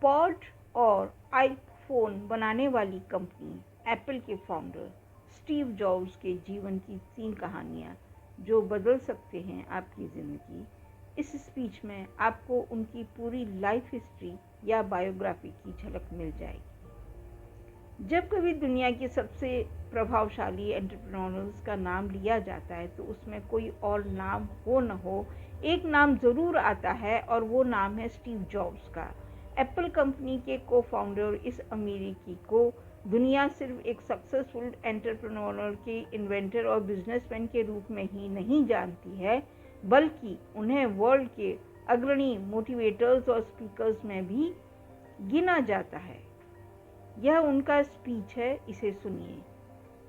Pod और iPhone बनाने वाली कंपनी एप्पल के फाउंडर स्टीव जॉब्स के जीवन की 3 कहानियाँ जो बदल सकते हैं आपकी ज़िंदगी। इस स्पीच में आपको उनकी पूरी लाइफ हिस्ट्री या बायोग्राफी की झलक मिल जाएगी। जब कभी दुनिया के सबसे प्रभावशाली एंटरप्रेन्योर्स का नाम लिया जाता है तो उसमें कोई और नाम हो न हो, एक नाम ज़रूर आता है और वो नाम है स्टीव जॉब्स का। एप्पल कंपनी के को फाउंडर इस अमेरिकी को दुनिया सिर्फ एक सक्सेसफुल एंटरप्रेन्योर के इन्वेंटर और बिजनेसमैन के रूप में ही नहीं जानती है, बल्कि उन्हें वर्ल्ड के अग्रणी मोटिवेटर्स और स्पीकर्स में भी गिना जाता है। यह उनका स्पीच है, इसे सुनिए।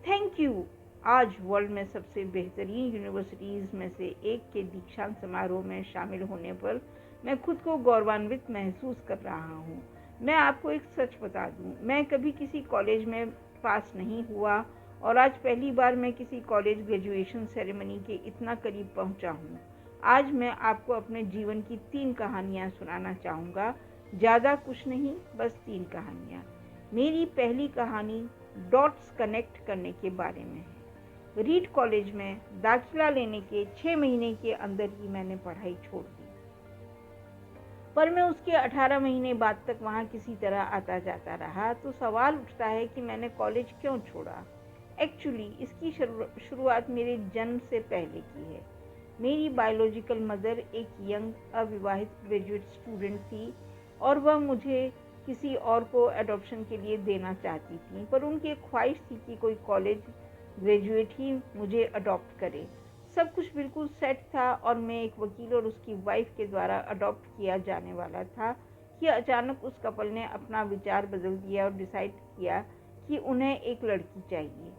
Thank you. आज वर्ल्ड में सबसे बेहतरीन यूनिवर्सिटीज़ में से एक के दीक्षांत समारोह में शामिल होने पर मैं खुद को गौरवान्वित महसूस कर रहा हूँ। मैं आपको एक सच बता दूँ, मैं कभी किसी कॉलेज में पास नहीं हुआ और आज पहली बार मैं किसी कॉलेज ग्रेजुएशन सेरेमनी के इतना करीब पहुँचा हूँ। आज मैं आपको अपने जीवन की 3 कहानियाँ सुनाना चाहूँगा। ज़्यादा कुछ नहीं, बस 3 कहानियाँ। मेरी पहली कहानी डॉट्स कनेक्ट करने के बारे में है। रीड कॉलेज में दाखिला लेने के 6 महीने के अंदर ही मैंने पढ़ाई छोड़ दी, पर मैं उसके 18 महीने बाद तक वहाँ किसी तरह आता जाता रहा। तो सवाल उठता है कि मैंने कॉलेज क्यों छोड़ा। एक्चुअली इसकी शुरुआत मेरे जन्म से पहले की है। मेरी बायोलॉजिकल मदर एक यंग अविवाहित ग्रेजुएट स्टूडेंट थी और वह मुझे किसी और को एडॉप्शन के लिए देना चाहती थी, पर उनकी एक ख्वाहिश थी कि कोई कॉलेज ग्रेजुएट ही मुझे अडॉप्ट करे। सब कुछ बिल्कुल सेट था और मैं एक वकील और उसकी वाइफ के द्वारा अडॉप्ट किया जाने वाला था कि अचानक उस कपल ने अपना विचार बदल दिया और डिसाइड किया कि उन्हें एक लड़की चाहिए।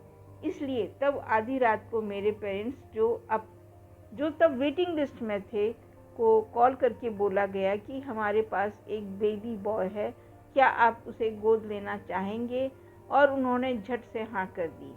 इसलिए तब आधी रात को मेरे पेरेंट्स जो तब वेटिंग लिस्ट में थे को कॉल करके बोला गया कि हमारे पास एक बेबी बॉय है, क्या आप उसे गोद लेना चाहेंगे। और उन्होंने झट से हाँ कर दी।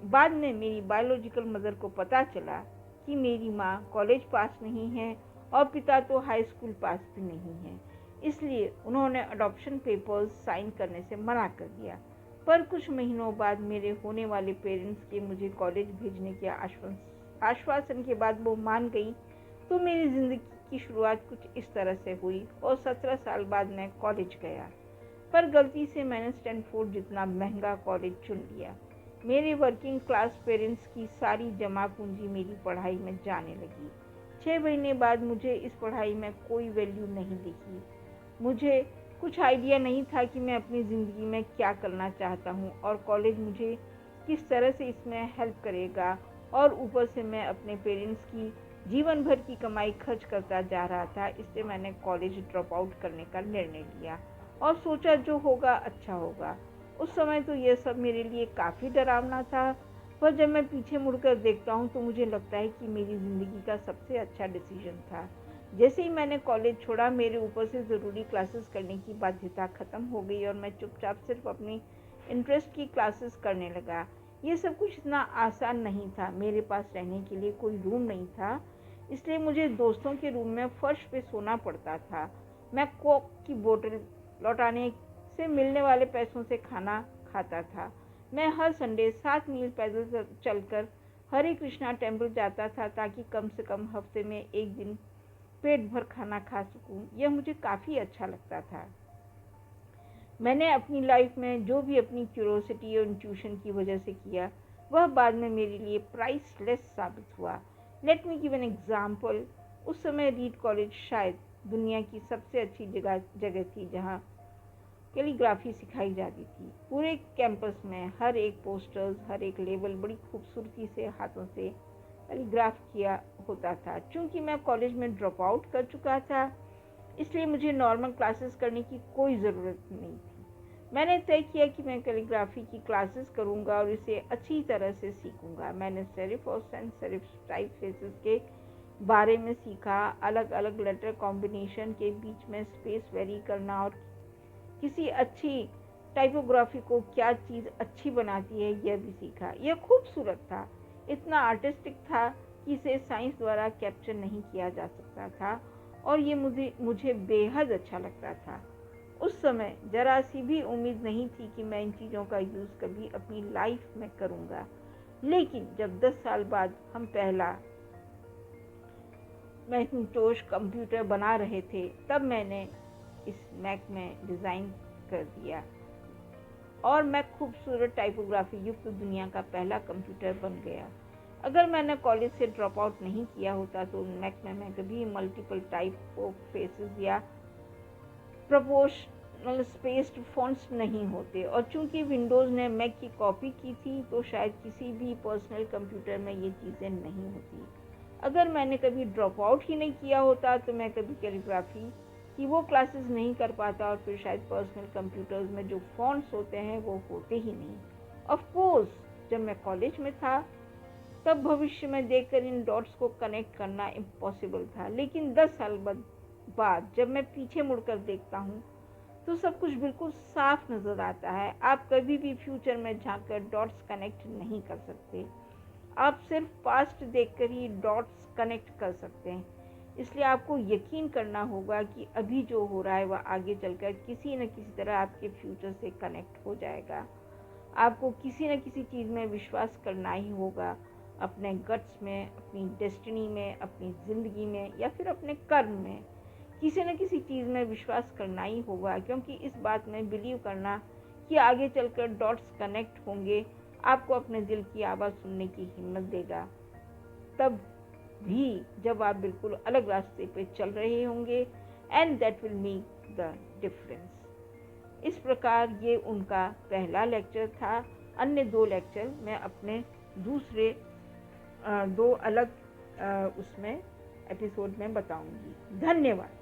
बाद में मेरी बायोलॉजिकल मदर को पता चला कि मेरी माँ कॉलेज पास नहीं है और पिता तो हाई स्कूल पास भी नहीं है, इसलिए उन्होंने अडॉप्शन पेपर्स साइन करने से मना कर दिया। पर कुछ महीनों बाद मेरे होने वाले पेरेंट्स के मुझे कॉलेज भेजने के आश्वासन के बाद वो मान गई। तो मेरी ज़िंदगी की शुरुआत कुछ इस तरह से हुई और 17 साल बाद मैं कॉलेज गया, पर गलती से मैंने स्टैनफोर्ड जितना महंगा कॉलेज चुन लिया। मेरे वर्किंग क्लास पेरेंट्स की सारी जमा पूंजी मेरी पढ़ाई में जाने लगी। 6 महीने बाद मुझे इस पढ़ाई में कोई वैल्यू नहीं दिखी। मुझे कुछ आइडिया नहीं था कि मैं अपनी ज़िंदगी में क्या करना चाहता हूँ और कॉलेज मुझे किस तरह से इसमें हेल्प करेगा। और ऊपर से मैं अपने पेरेंट्स की जीवन भर की कमाई खर्च करता जा रहा था। इससे मैंने कॉलेज ड्रॉप आउट करने का निर्णय लिया और सोचा जो होगा अच्छा होगा। उस समय तो यह सब मेरे लिए काफ़ी डरावना था, पर जब मैं पीछे मुड़कर देखता हूँ तो मुझे लगता है कि मेरी ज़िंदगी का सबसे अच्छा डिसीजन था। जैसे ही मैंने कॉलेज छोड़ा, मेरे ऊपर से ज़रूरी क्लासेस करने की बाध्यता ख़त्म हो गई और मैं चुपचाप सिर्फ अपनी इंटरेस्ट की क्लासेस करने लगा। ये सब कुछ इतना आसान नहीं था। मेरे पास रहने के लिए कोई रूम नहीं था, इसलिए मुझे दोस्तों के रूम में फर्श पे सोना पड़ता था। मैं कोक की बोतल लौटाने से मिलने वाले पैसों से खाना खाता था। मैं हर संडे 7 मील पैदल चलकर हरे कृष्णा टेम्पल जाता था ताकि कम से कम हफ्ते में एक दिन पेट भर खाना खा सकूं। यह मुझे काफ़ी अच्छा लगता था। मैंने अपनी लाइफ में जो भी अपनी क्यूरोसिटी और इंट्यूशन की वजह से किया, वह बाद में मेरे लिए प्राइसलेस साबित हुआ। Let me give an example. उस समय रीड कॉलेज शायद दुनिया की सबसे अच्छी जगह थी जहाँ कैलीग्राफी सिखाई जाती थी। पूरे कैंपस में हर एक पोस्टर्स, हर एक लेबल बड़ी खूबसूरती से हाथों से कैलीग्राफ किया होता था। चूँकि मैं कॉलेज में ड्रॉप आउट कर चुका था, इसलिए मुझे नॉर्मल क्लासेस करने की कोई ज़रूरत नहीं थी। मैंने तय किया कि मैं कैलीग्राफी की क्लासेस करूंगा और इसे अच्छी तरह से सीखूंगा। मैंने सेरिफ और सैंस सेरिफ टाइपफेसेस के बारे में सीखा, अलग अलग लेटर कॉम्बिनेशन के बीच में स्पेस वेरी करना और किसी अच्छी टाइपोग्राफी को क्या चीज़ अच्छी बनाती है यह भी सीखा। यह खूबसूरत था, इतना आर्टिस्टिक था कि इसे साइंस द्वारा कैप्चर नहीं किया जा सकता था और ये मुझे बेहद अच्छा लगता था। उस समय जरा सी भी उम्मीद नहीं थी कि मैं इन चीज़ों का यूज़ कभी अपनी लाइफ में करूँगा। लेकिन जब 10 साल बाद हम पहला मैकिंटोश कंप्यूटर बना रहे थे, तब मैंने इस मैक में डिज़ाइन कर दिया और मैक खूबसूरत टाइपोग्राफी युक्त दुनिया का पहला कंप्यूटर बन गया। अगर मैंने कॉलेज से ड्रॉप आउट नहीं किया होता तो मैक में मैं कभी मल्टीपल टाइप ऑफ फेसेस या प्रोपोर्शनल स्पेस्ड फॉन्ट्स नहीं होते, और चूंकि विंडोज़ ने मैक की कॉपी की थी तो शायद किसी भी पर्सनल कंप्यूटर में ये चीज़ें नहीं होती। अगर मैंने कभी ड्रॉप आउट ही नहीं किया होता तो मैं कभी कैलीग्राफी की वो क्लासेस नहीं कर पाता, और फिर शायद पर्सनल कंप्यूटर्स में जो फॉन्ट्स होते हैं वो होते ही नहीं। ऑफ कोर्स जब मैं कॉलेज में था तब भविष्य में देखकर इन डॉट्स को कनेक्ट करना इम्पॉसिबल था, लेकिन 10 साल बाद जब मैं पीछे मुड़कर देखता हूँ तो सब कुछ बिल्कुल साफ नज़र आता है। आप कभी भी फ्यूचर में झांककर डॉट्स कनेक्ट नहीं कर सकते, आप सिर्फ पास्ट देखकर ही डॉट्स कनेक्ट कर सकते हैं। इसलिए आपको यकीन करना होगा कि अभी जो हो रहा है वह आगे चलकर किसी न किसी तरह आपके फ्यूचर से कनेक्ट हो जाएगा। आपको किसी न किसी चीज़ में विश्वास करना ही होगा, अपने गट्स में, अपनी डेस्टिनी में, अपनी ज़िंदगी में या फिर अपने कर्म में। किसी न किसी चीज़ में विश्वास करना ही होगा, क्योंकि इस बात में बिलीव करना कि आगे चलकर डॉट्स कनेक्ट होंगे आपको अपने दिल की आवाज़ सुनने की हिम्मत देगा, तब भी जब आप बिल्कुल अलग रास्ते पे चल रहे होंगे, and that will make the difference. इस प्रकार ये उनका पहला लेक्चर था। अन्य 2 लेक्चर मैं अपने दूसरे 2 अलग उसमें एपिसोड में बताऊंगी। धन्यवाद।